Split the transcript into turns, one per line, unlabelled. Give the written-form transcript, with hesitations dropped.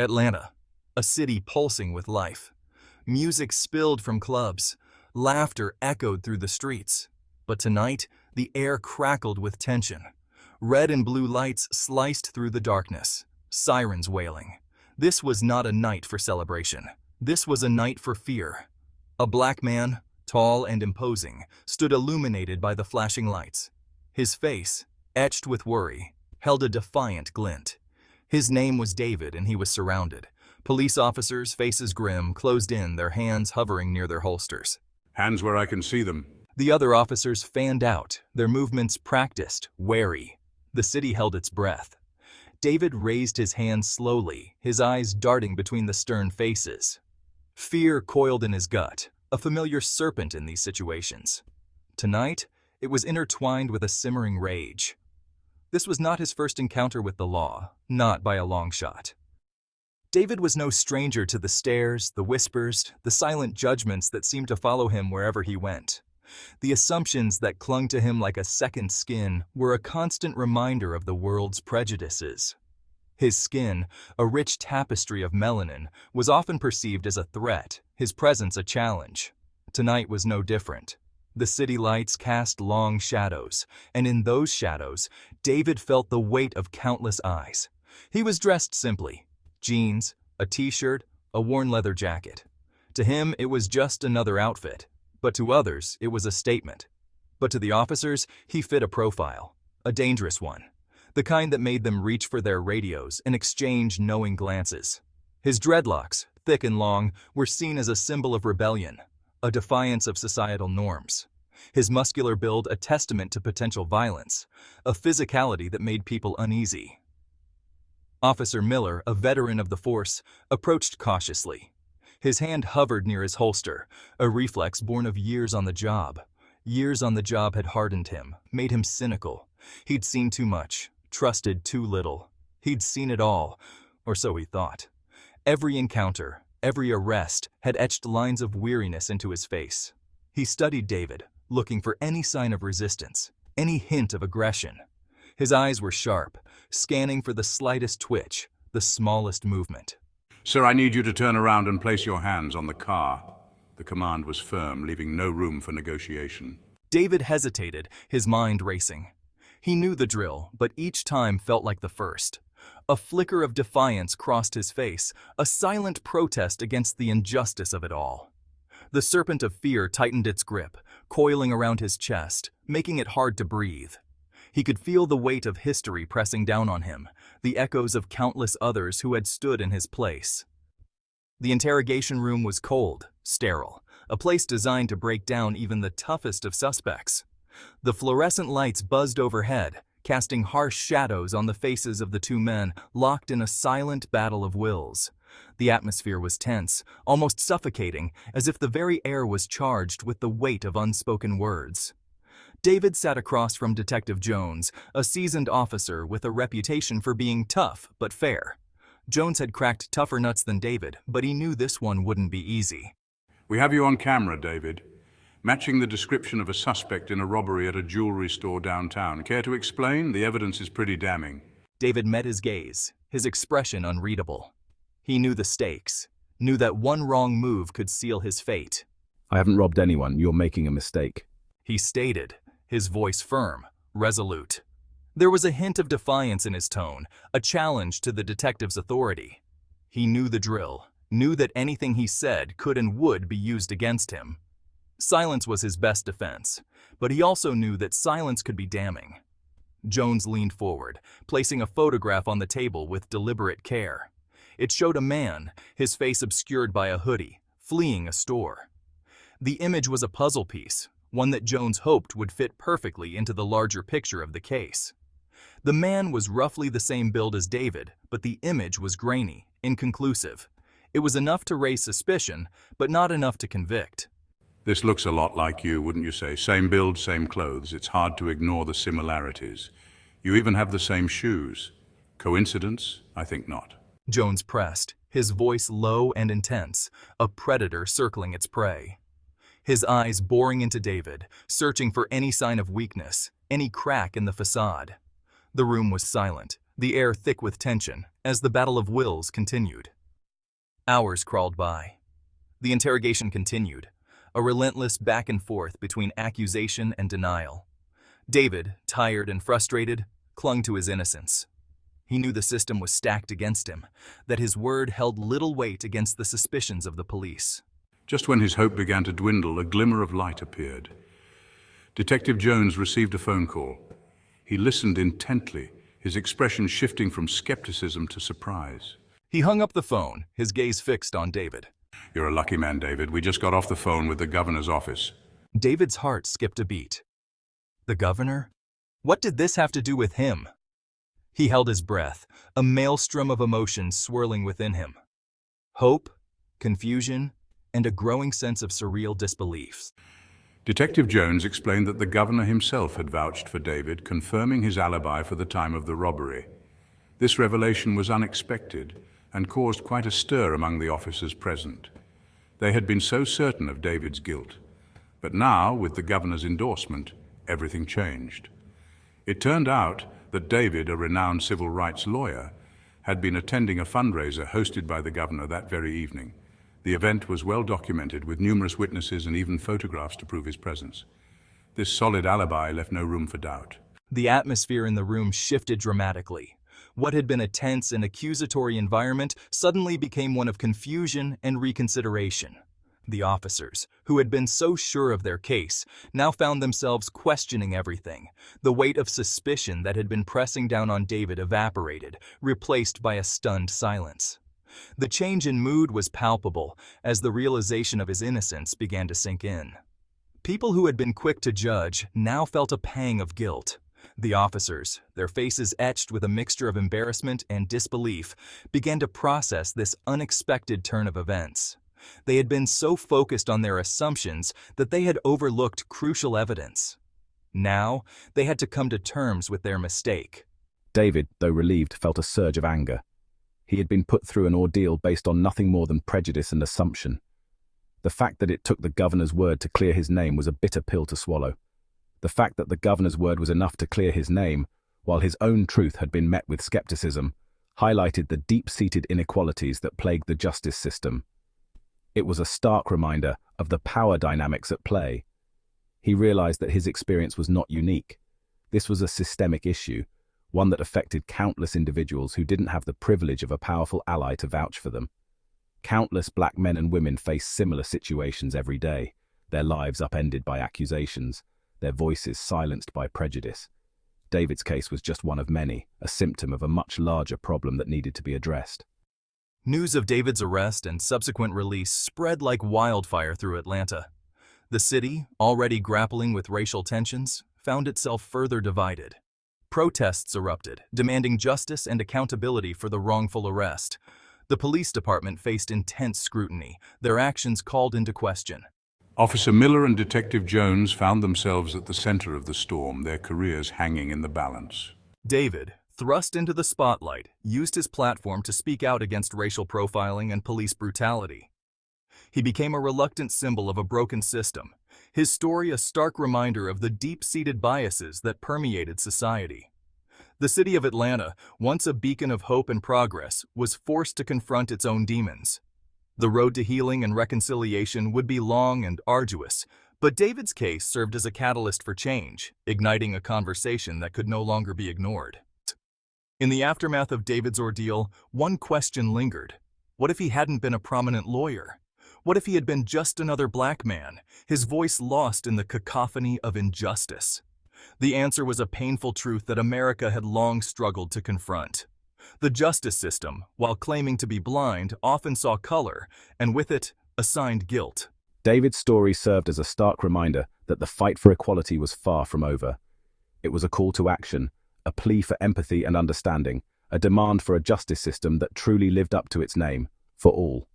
Atlanta, a city pulsing with life. Music spilled from clubs. Laughter echoed through the streets. But tonight, the air crackled with tension. Red and blue lights sliced through the darkness. Sirens wailing. This was not a night for celebration. This was a night for fear. A black man, tall and imposing, stood illuminated by the flashing lights. His face, etched with worry, held a defiant glint. His name was David, and he was surrounded. Police officers, faces grim, closed in, their hands hovering near their holsters.
Hands where I can see them.
The other officers fanned out, their movements practiced, wary. The city held its breath. David raised his hands slowly, his eyes darting between the stern faces. Fear coiled in his gut, a familiar serpent in these situations. Tonight, it was intertwined with a simmering rage. This was not his first encounter with the law, not by a long shot. David was no stranger to the stares, the whispers, the silent judgments that seemed to follow him wherever he went. The assumptions that clung to him like a second skin were a constant reminder of the world's prejudices. His skin, a rich tapestry of melanin, was often perceived as a threat, his presence a challenge. Tonight was no different. The city lights cast long shadows, and in those shadows, David felt the weight of countless eyes. He was dressed simply. Jeans, a t-shirt, a worn leather jacket. To him, it was just another outfit, but to others, it was a statement. But to the officers, he fit a profile, a dangerous one, the kind that made them reach for their radios and exchange knowing glances. His dreadlocks, thick and long, were seen as a symbol of rebellion, a defiance of societal norms. His muscular build a testament to potential violence, a physicality that made people uneasy. Officer Miller, a veteran of the force, approached cautiously. His hand hovered near his holster, a reflex born of years on the job. Years on the job had hardened him, made him cynical. He'd seen too much, trusted too little. He'd seen it all, or so he thought. Every encounter, every arrest had etched lines of weariness into his face. He studied David, looking for any sign of resistance, any hint of aggression. His eyes were sharp, scanning for the slightest twitch, the smallest movement.
Sir, I need you to turn around and place your hands on the car. The command was firm, leaving no room for negotiation.
David hesitated, his mind racing. He knew the drill, but each time felt like the first. A flicker of defiance crossed his face, a silent protest against the injustice of it all. The serpent of fear tightened its grip, coiling around his chest, making it hard to breathe. He could feel the weight of history pressing down on him, the echoes of countless others who had stood in his place. The interrogation room was cold, sterile, a place designed to break down even the toughest of suspects. The fluorescent lights buzzed overhead, casting harsh shadows on the faces of the two men locked in a silent battle of wills. The atmosphere was tense, almost suffocating, as if the very air was charged with the weight of unspoken words. David sat across from Detective Jones, a seasoned officer with a reputation for being tough but fair. Jones had cracked tougher nuts than David, but he knew this one wouldn't be easy.
We have you on camera, David. Matching the description of a suspect in a robbery at a jewelry store downtown. Care to explain? The evidence is pretty damning.
David met his gaze, his expression unreadable. He knew the stakes, knew that one wrong move could seal his fate.
I haven't robbed anyone. You're making a mistake.
He stated, his voice firm, resolute. There was a hint of defiance in his tone, a challenge to the detective's authority. He knew the drill, knew that anything he said could and would be used against him. Silence was his best defense, but he also knew that silence could be damning. Jones leaned forward, placing a photograph on the table with deliberate care. It showed a man, his face obscured by a hoodie, fleeing a store. The image was a puzzle piece, one that Jones hoped would fit perfectly into the larger picture of the case. The man was roughly the same build as David, but the image was grainy, inconclusive. It was enough to raise suspicion, but not enough to convict.
This looks a lot like you, wouldn't you say? Same build, same clothes. It's hard to ignore the similarities. You even have the same shoes. Coincidence? I think not.
Jones pressed, his voice low and intense, a predator circling its prey. His eyes boring into David, searching for any sign of weakness, any crack in the facade. The room was silent, the air thick with tension as the battle of wills continued. Hours crawled by. The interrogation continued, a relentless back and forth between accusation and denial. David, tired and frustrated, clung to his innocence. He knew the system was stacked against him, that his word held little weight against the suspicions of the police.
Just when his hope began to dwindle, a glimmer of light appeared. Detective Jones received a phone call. He listened intently, his expression shifting from skepticism to surprise.
He hung up the phone, his gaze fixed on David.
You're a lucky man, David. We just got off the phone with the governor's office.
David's heart skipped a beat. The governor? What did this have to do with him? He held his breath, a maelstrom of emotions swirling within him. Hope, confusion, and a growing sense of surreal disbelief.
Detective Jones explained that the governor himself had vouched for David, confirming his alibi for the time of the robbery. This revelation was unexpected and caused quite a stir among the officers present. They had been so certain of David's guilt. But now, with the governor's endorsement, everything changed. It turned out that David, a renowned civil rights lawyer, had been attending a fundraiser hosted by the governor that very evening. The event was well documented, with numerous witnesses and even photographs to prove his presence. This solid alibi left no room for doubt.
The atmosphere in the room shifted dramatically. What had been a tense and accusatory environment suddenly became one of confusion and reconsideration. The officers, who had been so sure of their case, now found themselves questioning everything. The weight of suspicion that had been pressing down on David evaporated, replaced by a stunned silence. The change in mood was palpable as the realization of his innocence began to sink in. People who had been quick to judge now felt a pang of guilt. The officers, their faces etched with a mixture of embarrassment and disbelief, began to process this unexpected turn of events. They had been so focused on their assumptions that they had overlooked crucial evidence. Now, they had to come to terms with their mistake.
David, though relieved, felt a surge of anger. He had been put through an ordeal based on nothing more than prejudice and assumption. The fact that it took the governor's word to clear his name was a bitter pill to swallow. The fact that the governor's word was enough to clear his name, while his own truth had been met with skepticism, highlighted the deep-seated inequalities that plagued the justice system. It was a stark reminder of the power dynamics at play. He realized that his experience was not unique. This was a systemic issue, one that affected countless individuals who didn't have the privilege of a powerful ally to vouch for them. Countless black men and women face similar situations every day, their lives upended by accusations, their voices silenced by prejudice. David's case was just one of many, a symptom of a much larger problem that needed to be addressed.
News of David's arrest and subsequent release spread like wildfire through Atlanta. The city, already grappling with racial tensions, found itself further divided. Protests erupted, demanding justice and accountability for the wrongful arrest. The police department faced intense scrutiny, their actions called into question.
Officer Miller and Detective Jones found themselves at the center of the storm, their careers hanging in the balance.
David, thrust into the spotlight, used his platform to speak out against racial profiling and police brutality. He became a reluctant symbol of a broken system, his story a stark reminder of the deep-seated biases that permeated society. The city of Atlanta, once a beacon of hope and progress, was forced to confront its own demons. The road to healing and reconciliation would be long and arduous, but David's case served as a catalyst for change, igniting a conversation that could no longer be ignored. In the aftermath of David's ordeal, one question lingered. What if he hadn't been a prominent lawyer? What if he had been just another black man, his voice lost in the cacophony of injustice? The answer was a painful truth that America had long struggled to confront. The justice system, while claiming to be blind, often saw color, and with it, assigned guilt.
David's story served as a stark reminder that the fight for equality was far from over. It was a call to action, a plea for empathy and understanding, a demand for a justice system that truly lived up to its name, for all.